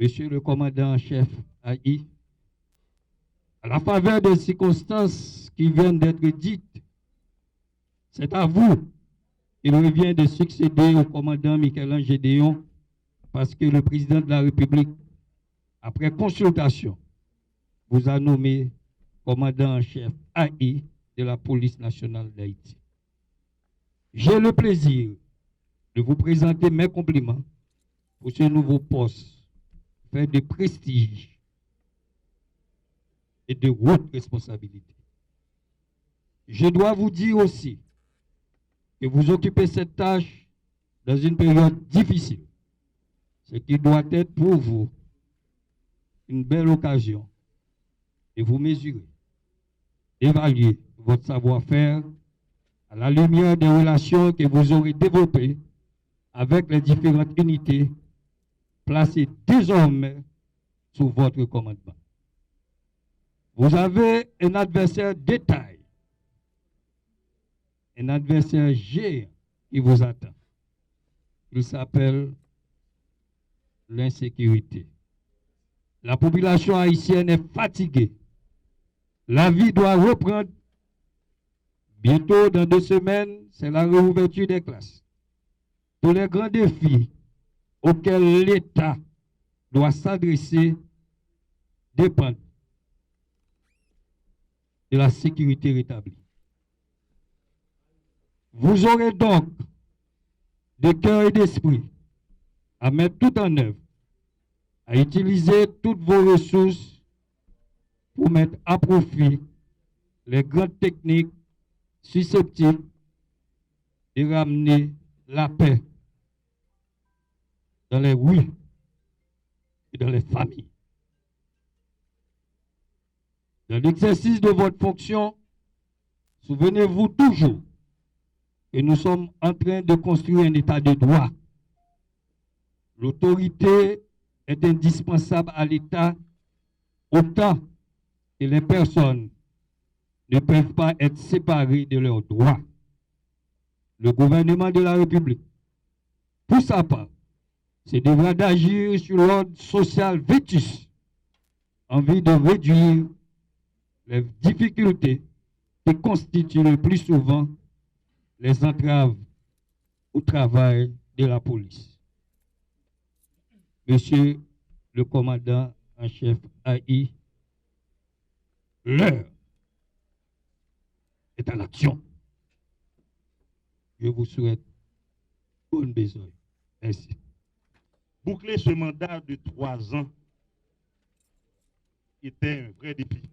Monsieur le commandant en chef AI, à la faveur des circonstances qui viennent d'être dites, c'est à vous qu'il revient de succéder au commandant Michel-Ange Gédéon parce que le président de la République, après consultation, vous a nommé commandant en chef AI de la police nationale d'Haïti. J'ai le plaisir de vous présenter mes compliments pour ce nouveau poste fait de prestige et de haute responsabilité. Je dois vous dire aussi que vous occupez cette tâche dans une période difficile, ce qui doit être pour vous une belle occasion de vous mesurer, d'évaluer votre savoir-faire à la lumière des relations que vous aurez développées avec les différentes unités placées désormais sous votre commandement. Vous avez un adversaire de taille, un adversaire géant qui vous attend. Il s'appelle l'insécurité. La population haïtienne est fatiguée. La vie doit reprendre. Bientôt, dans 2 semaines, c'est la réouverture des classes. Tous les grands défis auxquels l'État doit s'adresser dépendent de la sécurité rétablie. Vous aurez donc de cœur et d'esprit à mettre tout en œuvre, à utiliser toutes vos ressources pour mettre à profit les grandes techniques susceptibles de ramener la paix dans les rues et dans les familles. Dans l'exercice de votre fonction, souvenez-vous toujours que nous sommes en train de construire un état de droit. L'autorité est indispensable à l'État autant que les personnes ne peuvent pas être séparées de leurs droits. Le gouvernement de la République, pour sa part, se devra d'agir sur l'ordre social vétus en vue de réduire les difficultés qui constituent le plus souvent les entraves au travail de la police. Monsieur le commandant en chef AI, l'heure est à l'action. Je vous souhaite bonne besogne. Merci. Boucler ce mandat de 3 ans était un vrai défi.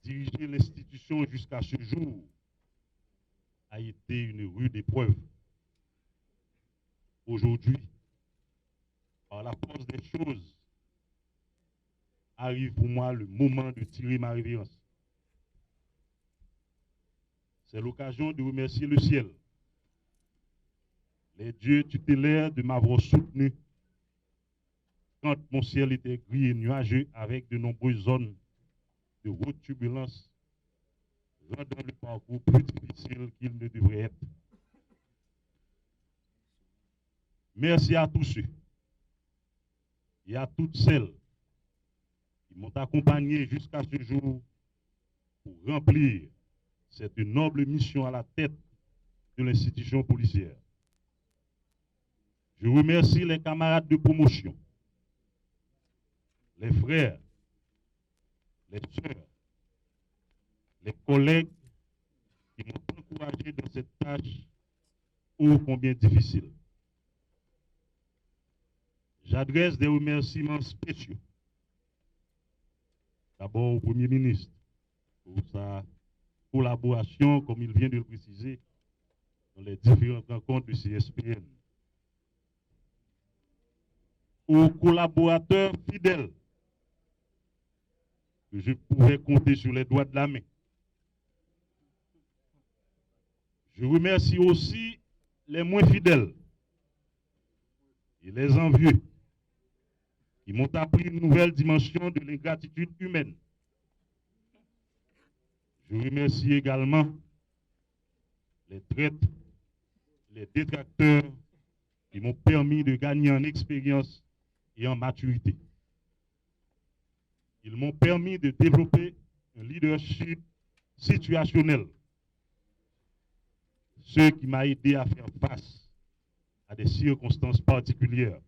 Diriger l'institution jusqu'à ce jour a été une rude épreuve. Aujourd'hui, par la force des choses, arrive pour moi le moment de tirer ma révérence. C'est l'occasion de remercier le ciel, les dieux tutélaires de m'avoir soutenu quand mon ciel était gris et nuageux avec de nombreuses zones de haute turbulence, rendant le parcours plus difficile qu'il ne devrait être. Merci à tous ceux et à toutes celles qui m'ont accompagné jusqu'à ce jour pour remplir cette noble mission à la tête de l'institution policière. Je remercie les camarades de promotion, les frères, les sœurs, les collègues qui m'ont encouragé dans cette tâche ô combien difficile. J'adresse des remerciements spéciaux. D'abord au Premier ministre pour sa collaboration, comme il vient de le préciser, dans les différentes rencontres du CSPN. Aux collaborateurs fidèles, que je pouvais compter sur les doigts de la main. Je remercie aussi les moins fidèles et les envieux qui m'ont appris une nouvelle dimension de l'ingratitude humaine. Je remercie également les traîtres, les détracteurs qui m'ont permis de gagner en expérience et en maturité. Ils m'ont permis de développer un leadership situationnel, ce qui m'a aidé à faire face à des circonstances particulières.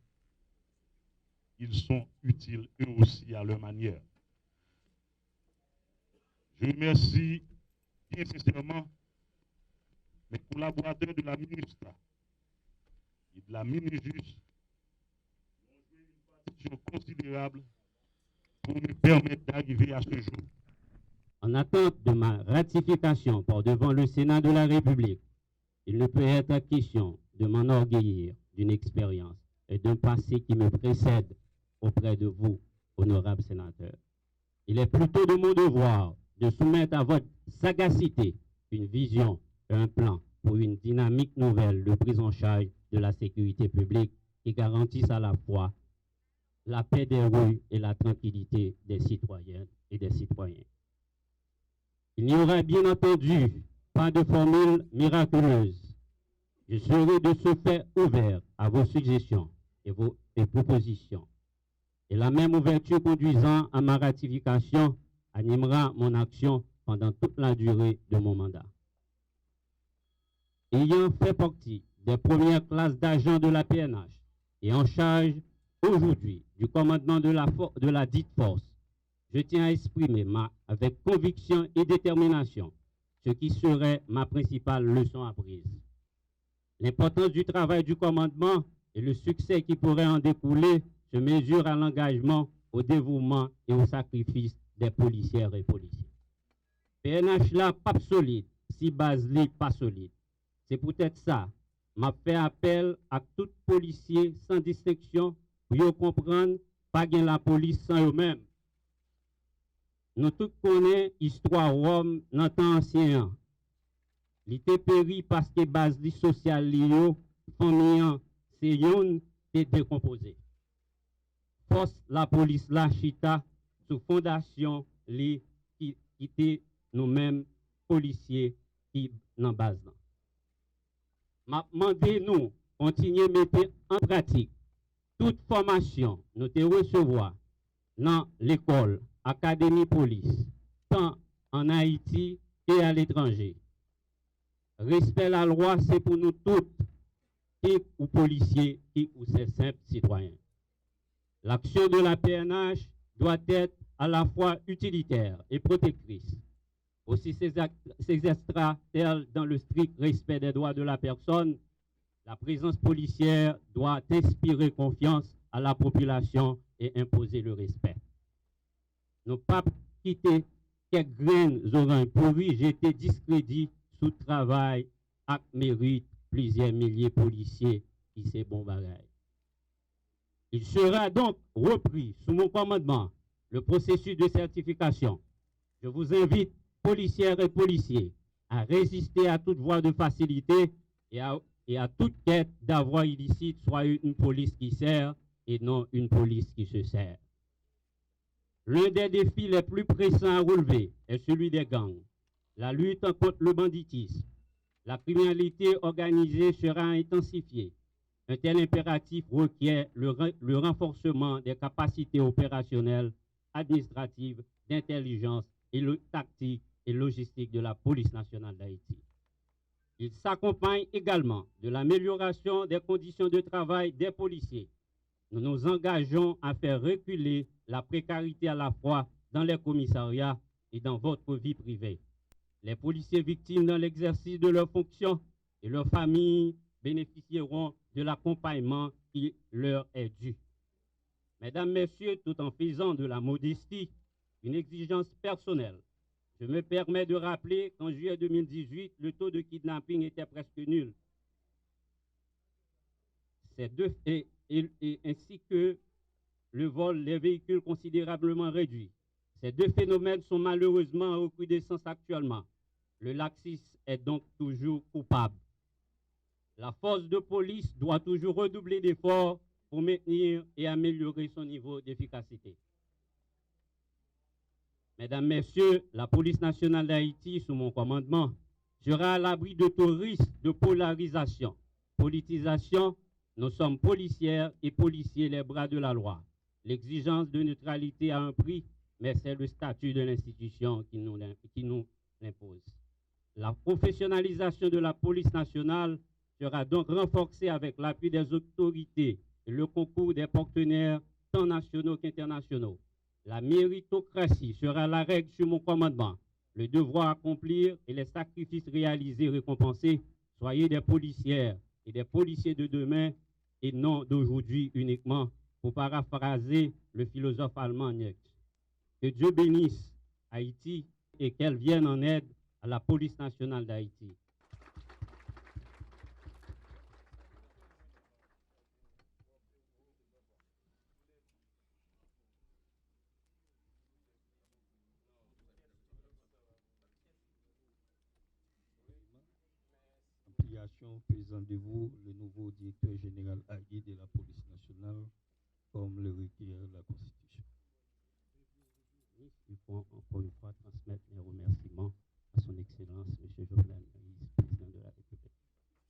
Ils sont utiles eux aussi à leur manière. Je remercie bien sincèrement mes collaborateurs de la MINUSTRA et de la MINUJUS qui ont joué une partition considérable pour me permettre d'arriver à ce jour. En attente de ma ratification par devant le Sénat de la République, il ne peut être question de m'enorgueillir d'une expérience et d'un passé qui me précède auprès de vous, honorables sénateurs. Il est plutôt de mon devoir de soumettre à votre sagacité une vision et un plan pour une dynamique nouvelle de prise en charge de la sécurité publique qui garantisse à la fois la paix des rues et la tranquillité des citoyennes et des citoyens. Il n'y aura bien entendu pas de formule miraculeuse. Je serai de ce fait ouvert à vos suggestions et vos propositions. Et la même ouverture conduisant à ma ratification animera mon action pendant toute la durée de mon mandat. Ayant fait partie des premières classes d'agents de la PNH et en charge aujourd'hui du commandement de la dite force, je tiens à exprimer avec conviction et détermination ce qui serait ma principale leçon apprise. L'importance du travail du commandement et le succès qui pourrait en découler se mesurent à l'engagement, au dévouement et au sacrifice des policières et policiers. PNH là, pas solide, si base li pas solide. C'est peut-être ça, m'a fait appel à tout policier sans distinction pour comprendre pas gain la police sans eux-mêmes. Nous tous connaissons l'histoire Rome dans le temps ancien. Il était péri parce que base sociale liée, famille, c'est une décomposée. Force la police la chita sous fondation li qui était nous-mêmes policiers qui dans base là. M'a demandé nous continuer mettre en pratique toute formation nous te recevoir dans l'école académie police tant en Haïti et à l'étranger. Respect la loi, c'est pour nous tous, qui ou policiers, qui ou ces simples citoyens. L'action de la PNH doit être à la fois utilitaire et protectrice. Aussi s'exercera-t-elle dans le strict respect des droits de la personne. La présence policière doit inspirer confiance à la population et imposer le respect. Ne pas quitter quelques graines oranges pourries, jeter discrédit sous travail à mérite plusieurs milliers de policiers qui c'est bon bagaille. Il sera donc repris sous mon commandement le processus de certification. Je vous invite, policières et policiers, à résister à toute voie de facilité et à toute quête d'avoir illicite, soit une police qui sert et non une police qui se sert. L'un des défis les plus pressants à relever est celui des gangs. La lutte contre le banditisme, la criminalité organisée sera intensifiée. Un tel impératif requiert le renforcement des capacités opérationnelles, administratives, d'intelligence et tactique et logistique de la police nationale d'Haïti. Il s'accompagne également de l'amélioration des conditions de travail des policiers. Nous nous engageons à faire reculer la précarité à la fois dans les commissariats et dans votre vie privée. Les policiers victimes dans l'exercice de leurs fonctions et leurs familles bénéficieront de l'accompagnement qui leur est dû. Mesdames, Messieurs, tout en faisant de la modestie une exigence personnelle, je me permets de rappeler qu'en juillet 2018, le taux de kidnapping était presque nul. Ainsi que le vol des véhicules considérablement réduit. Ces deux phénomènes sont malheureusement en recrudescence actuellement. Le laxisme est donc toujours coupable. La force de police doit toujours redoubler d'efforts pour maintenir et améliorer son niveau d'efficacité. Mesdames, Messieurs, la police nationale d'Haïti, sous mon commandement, sera à l'abri de tout risque de polarisation, politisation Nous sommes policières et policiers les bras de la loi. L'exigence de neutralité a un prix, mais c'est le statut de l'institution qui nous l'impose. La professionnalisation de la police nationale sera donc renforcée avec l'appui des autorités et le concours des partenaires tant nationaux qu'internationaux. La méritocratie sera la règle sur mon commandement. Le devoir à accomplir et les sacrifices réalisés récompensés. Soyez des policières et des policiers de demain et non d'aujourd'hui uniquement, pour paraphraser le philosophe allemand Nietzsche. Que Dieu bénisse Haïti et qu'elle vienne en aide à la police nationale d'Haïti. Ampliation, présentez-vous le nouveau directeur général agui de la police nationale, comme le requiert la Constitution. Il faut encore une fois transmettre mes remerciements à son Excellence, M. Jovenel.